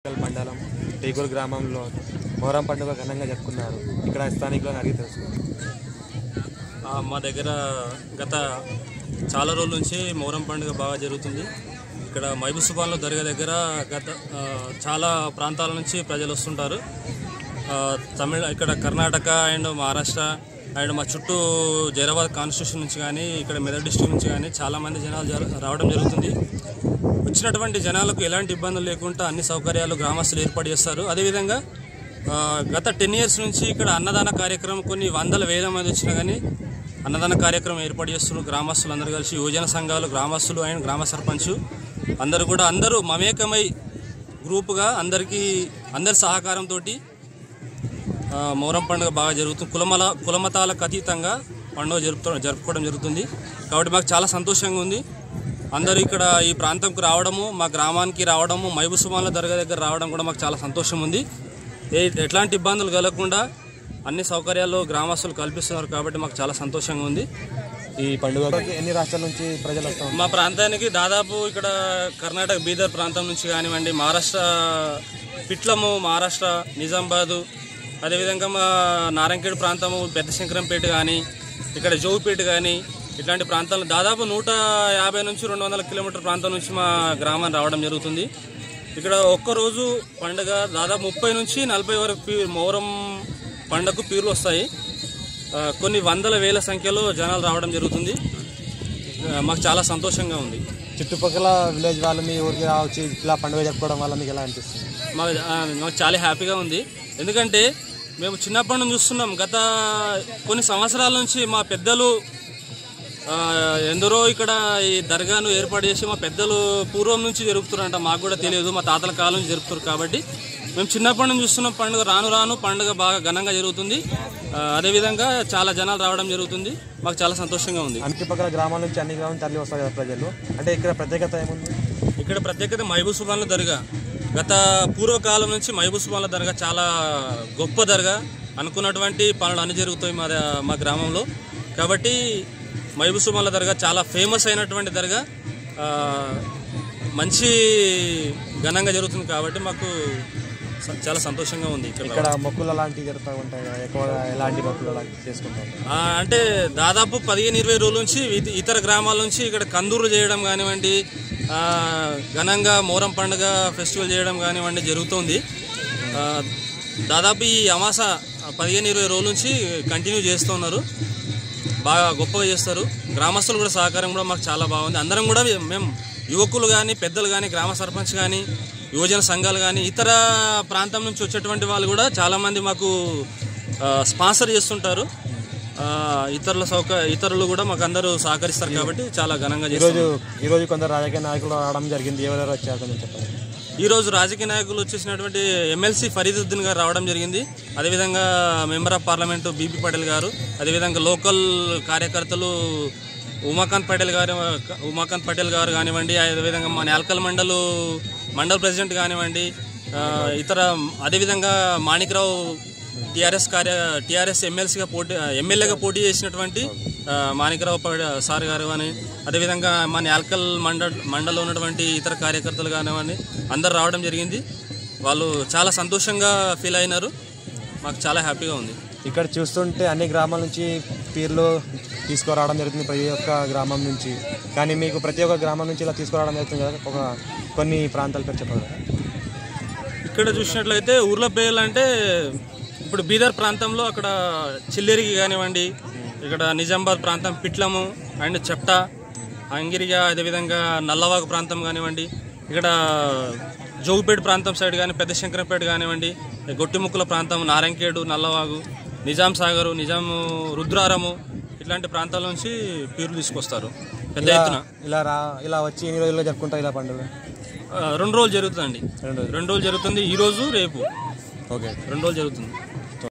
మండలం టీగూరు గ్రామంలో మొహరం పండుగ ఘనంగా జరుపుకున్నారు. ఇక్కడ స్థానికులను అడిగి తెలుసుకున్నారు. మా దగ్గర గత చాలా రోజుల నుంచి మొహరం పండుగ బాగా జరుగుతుంది. ఇక్కడ మహబూబ్ సుబాన్లో దర్గా దగ్గర చాలా ప్రాంతాల నుంచి ప్రజలు వస్తుంటారు. ఇక్కడ కర్ణాటక అండ్ మహారాష్ట్ర అండ్ మా చుట్టూ జైరాబాద్ కాన్స్టిట్యూషన్ నుంచి కానీ ఇక్కడ మెదక్ డిస్ట్రిక్ట్ నుంచి కానీ చాలామంది జనాలు రావడం జరుగుతుంది. వచ్చినటువంటి జనాలకు ఎలాంటి ఇబ్బందులు లేకుండా అన్ని సౌకర్యాలు గ్రామస్తులు ఏర్పాటు చేస్తారు. అదేవిధంగా గత 10 years నుంచి ఇక్కడ అన్నదాన కార్యక్రమం కొన్ని వందల వేల మంది వచ్చినా కానీ అన్నదాన కార్యక్రమం ఏర్పాటు చేస్తున్నారు. గ్రామస్తులు అందరూ కలిసి యువజన సంఘాలు, గ్రామస్తులు అండ్ గ్రామ సర్పంచ్ అందరూ మమేకమై గ్రూపుగా అందరి సహకారంతో మొహరం పండుగ బాగా జరుగుతుంది. కులమతాలకు అతీతంగా పండుగ జరుపుకోవడం జరుగుతుంది. కాబట్టి మాకు చాలా సంతోషంగా ఉంది. అందరూ ఇక్కడ ఈ ప్రాంతంకు రావడము, మా గ్రామానికి రావడము, మహబూబ్ సుబాన్ల దర్గా దగ్గర రావడం కూడా మాకు చాలా సంతోషం ఉంది. ఎట్లాంటి ఇబ్బందులు కలగకుండా అన్ని సౌకర్యాలు గ్రామస్తులు కల్పిస్తున్నారు. కాబట్టి మాకు చాలా సంతోషంగా ఉంది. ఈ పండుగకి ఎన్ని రాష్ట్రాల నుంచి ప్రజలు వస్తారు? మా ప్రాంతానికి దాదాపు ఇక్కడ కర్ణాటక బీదర్ ప్రాంతం నుంచి కానివ్వండి, మహారాష్ట్ర పిట్లము, మహారాష్ట్ర నిజామాబాదు, అదేవిధంగా మా నారాయణఖేడ్ ప్రాంతము, పెద్ద శంకరంపేట కానీ, ఇక్కడ జోగిపేట కానీ ఇట్లాంటి ప్రాంతాలు దాదాపు 150 నుంచి 200 కిలోమీటర్ ప్రాంతం నుంచి మా గ్రామాన్ని రావడం జరుగుతుంది. ఇక్కడ ఒక్కరోజు పండుగ దాదాపు 30 నుంచి 40 వరకు మొహరం పండుగకు పీర్లు వస్తాయి. కొన్ని వందల వేల సంఖ్యలో జనాలు రావడం జరుగుతుంది. మాకు చాలా సంతోషంగా ఉంది. చుట్టుపక్కల విలేజ్ వాళ్ళు మీ ఊరికి రావచ్చు, ఇట్లా పండుగ జరుపుకోవడం వల్ల మీకు ఎలా అనిపిస్తుంది? మాకు చాలా హ్యాపీగా ఉంది. ఎందుకంటే మేము చిన్నప్పటి నుంచి చూస్తున్నాం. గత కొన్ని సంవత్సరాల నుంచి మా పెద్దలు ఎందరో ఇక్కడ ఈ దర్గాను ఏర్పాటు చేసి మా పెద్దలు పూర్వం నుంచి జరుపుతున్నారంట. మాకు కూడా తెలియదు, మా తాతల కాలం నుంచి జరుపుతారు. కాబట్టి మేము చిన్నప్పటి నుంచి చూస్తున్నాం. పండుగ రాను పండుగ బాగా ఘనంగా జరుగుతుంది. అదేవిధంగా చాలా జనాలు రావడం జరుగుతుంది. మాకు చాలా సంతోషంగా ఉంది. చుట్టుపక్కల గ్రామాల నుంచి అన్ని గ్రామాలు తరలి వస్తారు కదా ప్రజలు. అంటే ఇక్కడ ప్రత్యేకత ఏముంది? ఇక్కడ ప్రత్యేకత మహబూబ్ సుబాన్ల దర్గా. గత పూర్వకాలం నుంచి మహబూబ్ సుబాన్ల దర్గా చాలా గొప్ప దర్గా. అనుకున్నటువంటి పనులు అన్ని జరుగుతాయి మా గ్రామంలో. కాబట్టి మహబూబ్ సుబాన్ల దర్గా చాలా ఫేమస్ అయినటువంటి దర్గా. మంచి ఘనంగా జరుగుతుంది. కాబట్టి మాకు చాలా సంతోషంగా ఉంది. ఇక్కడ మొక్కులు అలాంటివి జరుగుతూ ఉంటాయి కదా, ఎక్కువగా ఎలాంటి మొక్కులు అలాంటివి చేసుకుంటారు? అంటే దాదాపు 15-20 రోజుల నుంచి ఇతర గ్రామాల నుంచి ఇక్కడ కందూరులు చేయడం కానివ్వండి, ఘనంగా మొహరం పండుగ ఫెస్టివల్ చేయడం కానివ్వండి జరుగుతుంది. దాదాపు ఈ అమాస 15-20 రోజుల నుంచి కంటిన్యూ చేస్తూ ఉన్నారు. బాగా గొప్పగా చేస్తారు. గ్రామస్తులు కూడా సహకారం కూడా మాకు చాలా బాగుంది. అందరం కూడా మేము యువకులు కానీ, పెద్దలు కానీ, గ్రామ సర్పంచ్ కానీ, యువజన సంఘాలు కానీ, ఇతర ప్రాంతం నుంచి వచ్చేటువంటి వాళ్ళు కూడా చాలామంది మాకు స్పాన్సర్ చేస్తుంటారు. ఇతరులు కూడా మాకు అందరూ సహకరిస్తారు. కాబట్టి చాలా ఘనంగా చేస్తారు. ఈరోజు కొందరు రాజకీయ నాయకులు రావడం జరిగింది. ఎవరెవరు వచ్చారు కొంచెం చెప్పండి. ఈరోజు రాజకీయ నాయకులు వచ్చేసినటువంటి ఎమ్మెల్సీ ఫరీదుద్దీన్ గారు రావడం జరిగింది. అదేవిధంగా member of parliament BP Patel గారు, అదేవిధంగా లోకల్ కార్యకర్తలు ఉమాకాంత్ పటేల్ గారు కానివ్వండి, అదేవిధంగా మన యాల్కల్ మండల్ ప్రెసిడెంట్ కానివ్వండి, అదేవిధంగా మాణిక్రావు టీఆర్ఎస్ ఎమ్మెల్యేగా పోటీ చేసినటువంటి మాణిక్రావు సార్ గారు కానీ, అదేవిధంగా మన యాల్కల్ మండల్లో ఉన్నటువంటి ఇతర కార్యకర్తలు కానివ్వండి అందరు రావడం జరిగింది. వాళ్ళు చాలా సంతోషంగా ఫీల్ అయినారు. మాకు చాలా హ్యాపీగా ఉంది. ఇక్కడ చూస్తుంటే అన్ని గ్రామాల నుంచి పీర్లు తీసుకురావడం జరుగుతుంది, ప్రతి ఒక్క గ్రామం నుంచి. కానీ మీకు ప్రతి ఒక్క గ్రామం నుంచి ఇలా తీసుకురావడం జరుగుతుంది కదా, కొన్ని ప్రాంతాల పేరు చెప్పగలరా? ఇక్కడ చూసినట్లయితే ఊర్ల పేర్లు అంటే ఇప్పుడు బీదర్ ప్రాంతంలో అక్కడ చిల్లేరికి కానివ్వండి, ఇక్కడ నిజామాబాద్ ప్రాంతం పిట్లము అండ్ చెప్టా, అంగిరియా, అదేవిధంగా నల్లవాగు ప్రాంతం కానివ్వండి, ఇక్కడ జోగిపేట ప్రాంతం సైడ్ కానీ, పెద్ద శంకరంపేట కానివ్వండి, గొట్టిముక్కుల ప్రాంతం, నారాయణఖేడు, నల్లవాగు, నిజాం సాగరు, రుద్రారము ఇట్లాంటి ప్రాంతాల నుంచి పీర్లు తీసుకొస్తారు పెద్ద ఎత్తున. ఇలా వచ్చి ఎన్ని రోజుల్లో జరుపుకుంటారు ఇలా పండుగ? 2 రోజులు జరుగుతుందండి. 2 రోజులు జరుగుతుంది. ఈరోజు రేపు 2 రోజులు జరుగుతుంది.